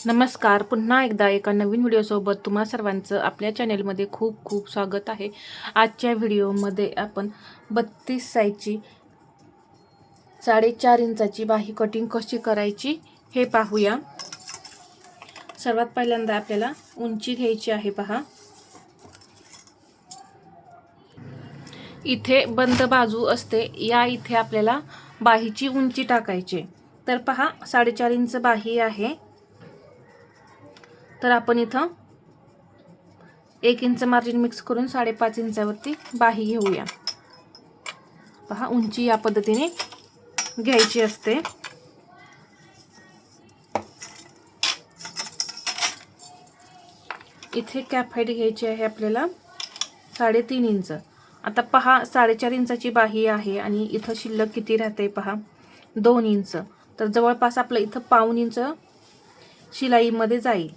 नमस्कार. पुन्हा एकदा एका नवीन व्हिडिओसोबत तुम्हा सर्वांचं आपल्या चॅनेलमध्ये खूप खूप स्वागत आहे. आजच्या व्हिडिओमध्ये आपण 32 साईजची 4.5 इंचाची बाही कटिंग कशी करायची हे पाहूया. सर्वात पहिल्यांदा आपल्याला उंची घ्यायची आहे. पहा, इथे बंद बाजू असते, या इथे आपल्याला बाहीची उंची टाकायची. तर पहा, 4.5 इंच बाही आहे. तर आपण इथं 1 इंच मार्जिन मिक्स करून 5.5 इंचावरती बाही घेऊया. पहा, उंची या पद्धतीने घ्यायची असते. इथे कॅप हाईट घ्यायची आहे आपल्याला 3.5 इंच. आता पहा, 4.5 इंचाची बाही आहे आणि इथं शिल्लक किती राहते पहा, 2 इंच. तर जवळपास आपलं इथं 1.5 इंच शिलाईमध्ये जाईल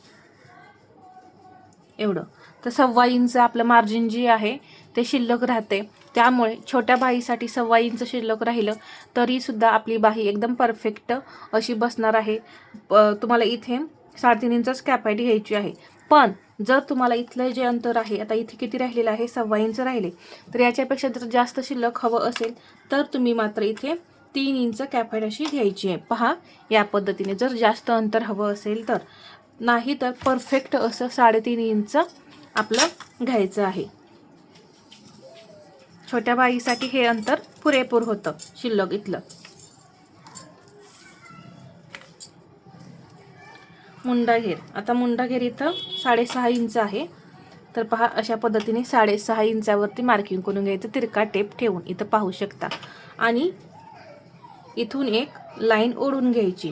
एवढं. तर 1.25 इंच आपलं मार्जिन जी आहे ते शिल्लक राहते. त्यामुळे छोट्या बाहीसाठी 1.25 इंच शिल्लक राहिलं तरी सुद्धा आपली बाही एकदम परफेक्ट अशी बसणार आहे. तुम्हाला इथे 3.5 इंचच कॅप हाईट घ्यायची आहे. पण जर तुम्हाला इथलं जे अंतर आहे, आता इथे किती राहिलेलं आहे, 1.25 इंच राहिले, तर याच्यापेक्षा जर जास्त शिल्लक हवं असेल तर तुम्ही मात्र इथे 3 इंच कॅप हाईट अशी घ्यायची आहे. पहा, या पद्धतीने जर जास्त अंतर हवं असेल तर, नाही तर परफेक्ट असं 3.5 इंच आपलं घ्यायचं आहे. छोट्या बाईसाठी हे अंतर पुरेपूर होतं शिल्लक इथलं. मुंडा घेर, आता मुंडा घेर इथं 6.5 इंच आहे. तर पहा, अशा पद्धतीने 6.5 इंचावरती मार्किंग करून घ्यायचं, तिरका टेप ठेवून. इथं पाहू शकता. आणि इथून एक लाईन ओढून घ्यायची.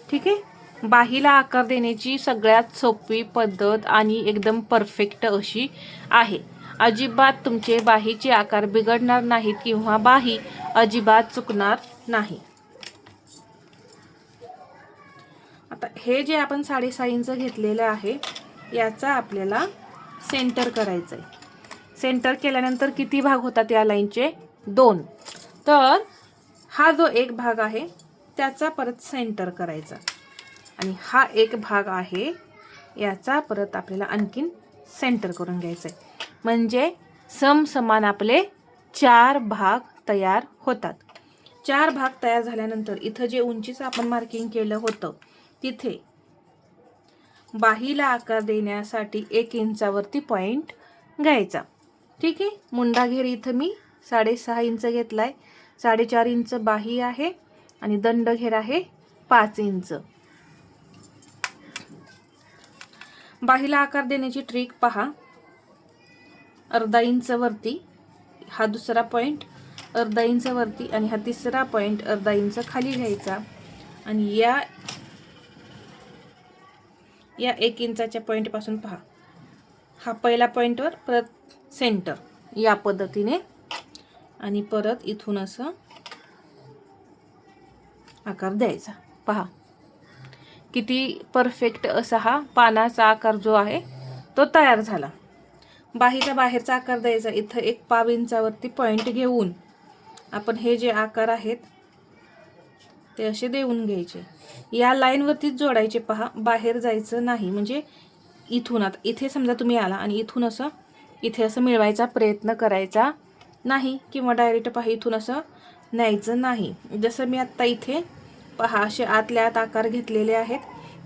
ठीक आहे. बाहीला आकार देण्याची सगळ्यात सोपी पद्धत आणि एकदम परफेक्ट अशी आहे. अजिबात तुमचे बाहीचे आकार बिघडणार नाहीत किंवा बाही अजिबात चुकणार नाही. आता हे जे आपण 6.5 इंच घेतलेलं आहे, याचा आपल्याला सेंटर करायचं आहे. सेंटर केल्यानंतर किती भाग होतात या लाईनचे? 2. तर हा जो एक भाग आहे त्याचा परत सेंटर करायचा आणि हा एक भाग आहे याचा परत आपल्याला आणखीन सेंटर करून घ्यायचं आहे. म्हणजे समसमान आपले 4 भाग तयार होतात. 4 भाग तयार झाल्यानंतर इथं जे उंचीचं आपण मार्किंग केलं होतं तिथे बाहीला आकार देण्यासाठी 1 इंचावरती पॉइंट घ्यायचा. ठीक आहे. मुंडा घेर इथं मी 6.5 इंच घेतलाय. 4.5 इंच बाही आहे आणि दंड घेर आहे 5 इंच. बाहीला आकार देण्याची ट्रिक पहा. अर्धा इंच वरती हा दुसरा पॉइंट, अर्धा इंच वरती, आणि हा तिसरा पॉइंट अर्धा इंच खाली घ्यायचा आणि या 1 इंचाच्या पॉइंट पासून पहा, हा पहिला पॉइंटवर परत सेंटर या पद्धतीने, आणि परत इथून असं आकार द्यायचा. पहा, किती परफेक्ट असा हा पानाचा आकार जो आहे तो तयार झाला. बाहीचा बाहेरचा आकार द्यायचा. इथं 1.25 इंचावरती पॉइंट घेऊन आपण हे जे आकार आहेत ते असे देऊन घ्यायचे. या लाईनवरतीच जोडायचे. पहा, बाहेर जायचं नाही. म्हणजे इथून, आता इथे समजा तुम्ही आला आणि इथून असं इथे असं मिळवायचा प्रयत्न करायचा नाही, किंवा डायरेक्ट पहा इथून असं न्यायचं नाही. जसं मी आत्ता इथे पहा असे आतल्या आत आकार घेतलेले आहेत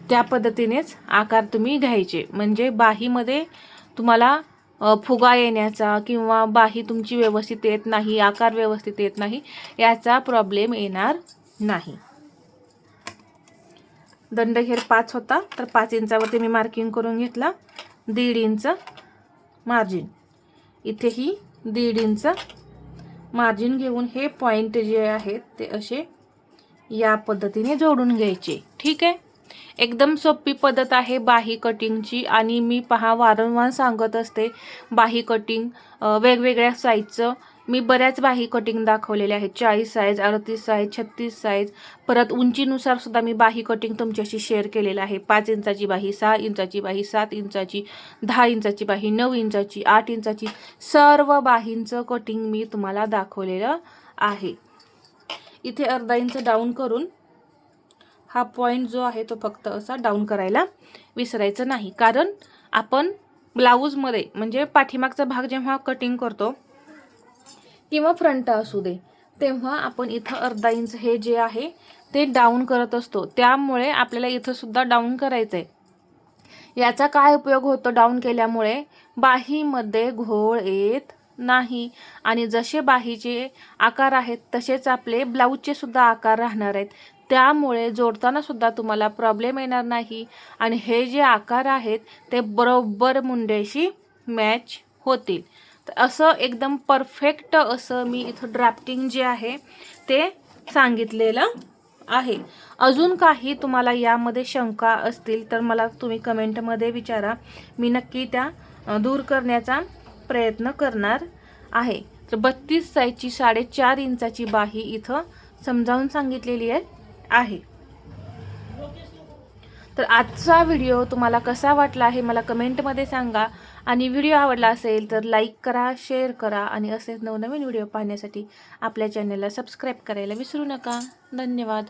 त्या पद्धतीनेच आकार तुम्ही घ्यायचे. म्हणजे बाहीमध्ये तुम्हाला फुगा येण्याचा किंवा बाही तुमची व्यवस्थित येत नाही, आकार व्यवस्थित येत नाही, याचा प्रॉब्लेम येणार नाही. दंडघेर 5 होता, तर 5 इंचावरती मी मार्किंग करून घेतला. 1.5 इंच मार्जिन, इथेही 1.5 इंच मार्जिन घेऊन हे पॉइंट जे आहेत ते असे या पद्धतीने जोडून घ्यायचे. ठीक आहे. एकदम सोपी पद्धत आहे बाही कटिंगची. आणि मी पहा वारंवार सांगत असते, बाही कटिंग वेगवेगळ्या साईजचं मी बऱ्याच बाही कटिंग दाखवलेल्या आहेत. 40 साईज, 38 साईज, 36 साईज, परत उंचीनुसार सुद्धा मी बाही कटिंग तुमच्याशी शेअर केलेलं आहे. 5 इंचाची बाही, 6 इंचाची बाही, 7 इंचाची, 10 इंचाची बाही, 9 इंचाची, 8 इंचाची, सर्व बाहींचं कटिंग मी तुम्हाला दाखवलेलं आहे. इथे अर्धा इंच डाऊन करून हा पॉईंट जो आहे तो फक्त असा डाऊन करायला विसरायचं नाही, कारण आपण ब्लाऊजमध्ये म्हणजे पाठीमागचा भाग जेव्हा कटिंग करतो किंवा फ्रंट असू दे, तेव्हा आपण इथं अर्धा इंच हे जे आहे ते डाऊन करत असतो, त्यामुळे आपल्याला इथं सुद्धा डाऊन करायचं आहे. याचा काय उपयोग होतो डाऊन केल्यामुळे? बाहीमध्ये घोळ येत नाही आणि जसे बाहीचे आकार आहेत तसेच आपले ब्लाऊजचे सुद्धा आकार राहणार आहेत, त्यामुळे जोडताना सुद्धा तुम्हाला प्रॉब्लेम येणार नाही आणि हे जे आकार आहेत ते बरोबर मुंड्याशी मॅच होतील. तर असं एकदम परफेक्ट असं मी इथं ड्राफ्टिंग जे आहे ते सांगितलेलं आहे. अजून काही तुम्हाला यामध्ये शंका असतील तर मला तुम्ही कमेंटमध्ये विचारा, मी नक्की त्या दूर करण्याचा प्रयत्न करणार आहे. तर 32 साईजची 4.5 इंचाची बाही इथं समजावून सांगितलेली आहे. तर आजचा व्हिडिओ तुम्हाला कसा वाटला हे मला कमेंटमध्ये सांगा आणि व्हिडिओ आवडला असेल तर लाईक करा, शेअर करा आणि असेच नवनवीन व्हिडिओ पाहण्यासाठी आपल्या चॅनलला सबस्क्राईब करायला विसरू नका. धन्यवाद.